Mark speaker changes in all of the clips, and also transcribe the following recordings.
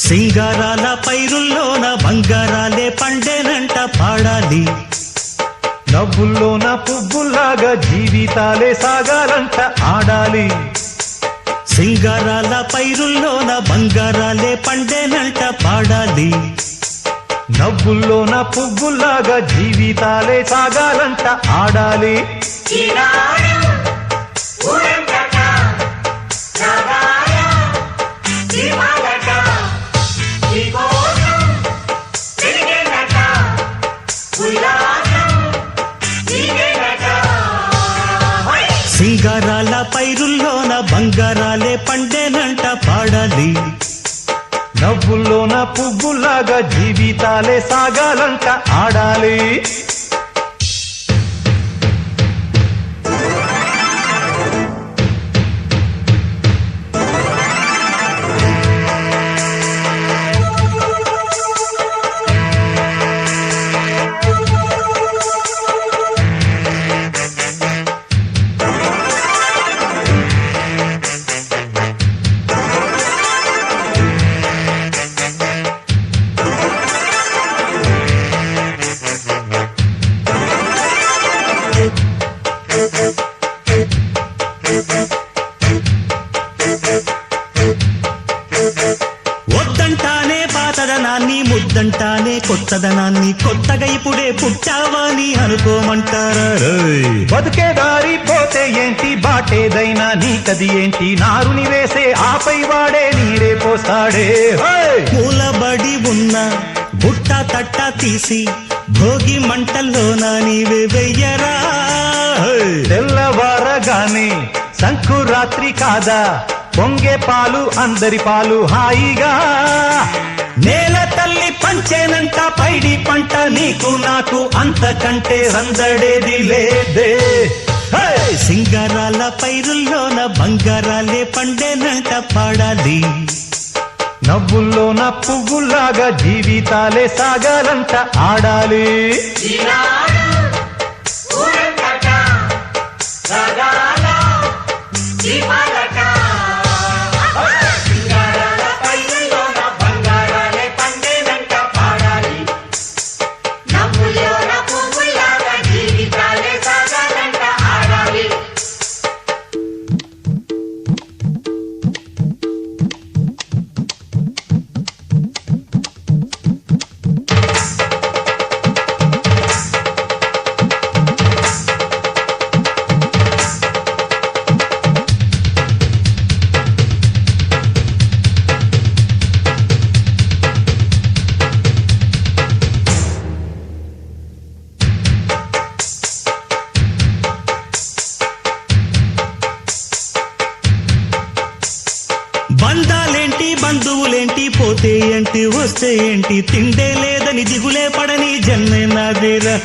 Speaker 1: సింగారాల పైరుల్లోన బంగారాలే పండేనంట పాడాలి.
Speaker 2: నవ్వుల్లోన పువ్వుల్లాగా జీవితాలే సాగాలంట ఆడాలి.
Speaker 1: సింగారాల పైరుల్లోన బంగారాలే పండేనంట పాడాలి.
Speaker 2: నవ్వుల్లోన పువ్వుల్లాగా జీవితాలే సాగాలంట ఆడాలి.
Speaker 1: సింగారాల పైరుల్లోన బంగారాలే పండేనంట పాడాలి.
Speaker 2: నవ్వుల్లోన పువ్వుల్లాగా జీవితాలే సాగాలంట ఆడాలి.
Speaker 1: వద్దంటానే పాతదనాన్ని, ముద్దంటానే కొత్తదనాన్ని, కొత్తగా ఇప్పుడే పుట్టావని అనుకోమంటారా?
Speaker 2: బతుకే దారి పోతే ఏంటి, బాటేదైనా నీకది ఏంటి, నారుని వేసే ఆపై వాడే నీరే పోస్తాడే.
Speaker 1: మూలబడి ఉన్న బుట్ట తట్ట తీసి భోగి మంటల్లోన నీవే వెయ్యరా.
Speaker 2: తెల్లవారగానే సంకురాత్రి కాదా, పొంగే పాలు అందరి పాలు హాయిగా.
Speaker 1: నేల తల్లి పంచేనంట పైడి పంట, నీకు నాకు అంతకంటే సందడేది లేదే. సింగారాల పైరుల్లోన బంగారాలే పండేనంట పాడాలి.
Speaker 2: నవ్వుల్లోన పువ్వుల్లాగా జీవితాలే సాగాలంట ఆడాలి.
Speaker 1: బంధాలేంటి బంధువులేంటి, పోతే ఏంటి వస్తే ఏంటి, తిండే లేదని దిగులే పడని జన్మే నాదేరా.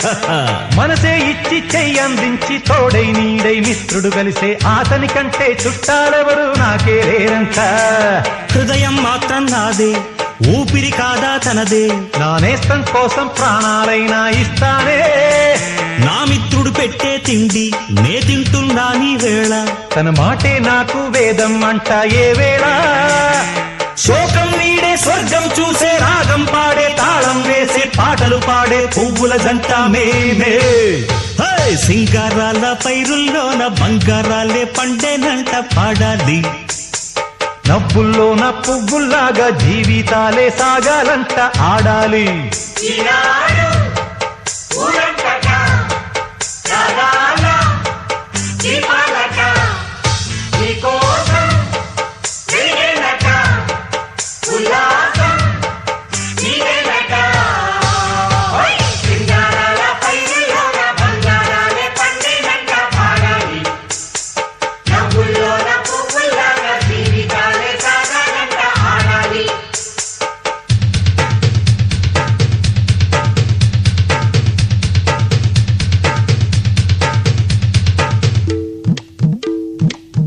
Speaker 2: మనసే ఇచ్చి చెయ్యందించి తోడై నీడై మిత్రుడు కలిసే అతని కంటే చుట్టాలెవరు నాకే లేరంట.
Speaker 1: హృదయం మాత్రం నాదే, ఊపిరి కాదా తనదే,
Speaker 2: నా నేస్తం కోసం ప్రాణాలైనా ఇస్తానే.
Speaker 1: నా మిత్రుడు పెట్టే తిండి నే తింటున్నా నీ వేళ,
Speaker 2: తన మాటే నాకు వేదం అంట ఏ వేళ.
Speaker 1: శోకం నీడే స్వర్గం చూసే, రాగం పాడే తాళం వేసే, పాటలు పాడే పువ్వుల జంట మేమే. సింగారాల పైరుల్లోన బంగారాలే పండేనంట పాడాలి.
Speaker 2: నవ్వుల్లోన పువ్వుల్లాగా జీవితాలే సాగాలంట ఆడాలి.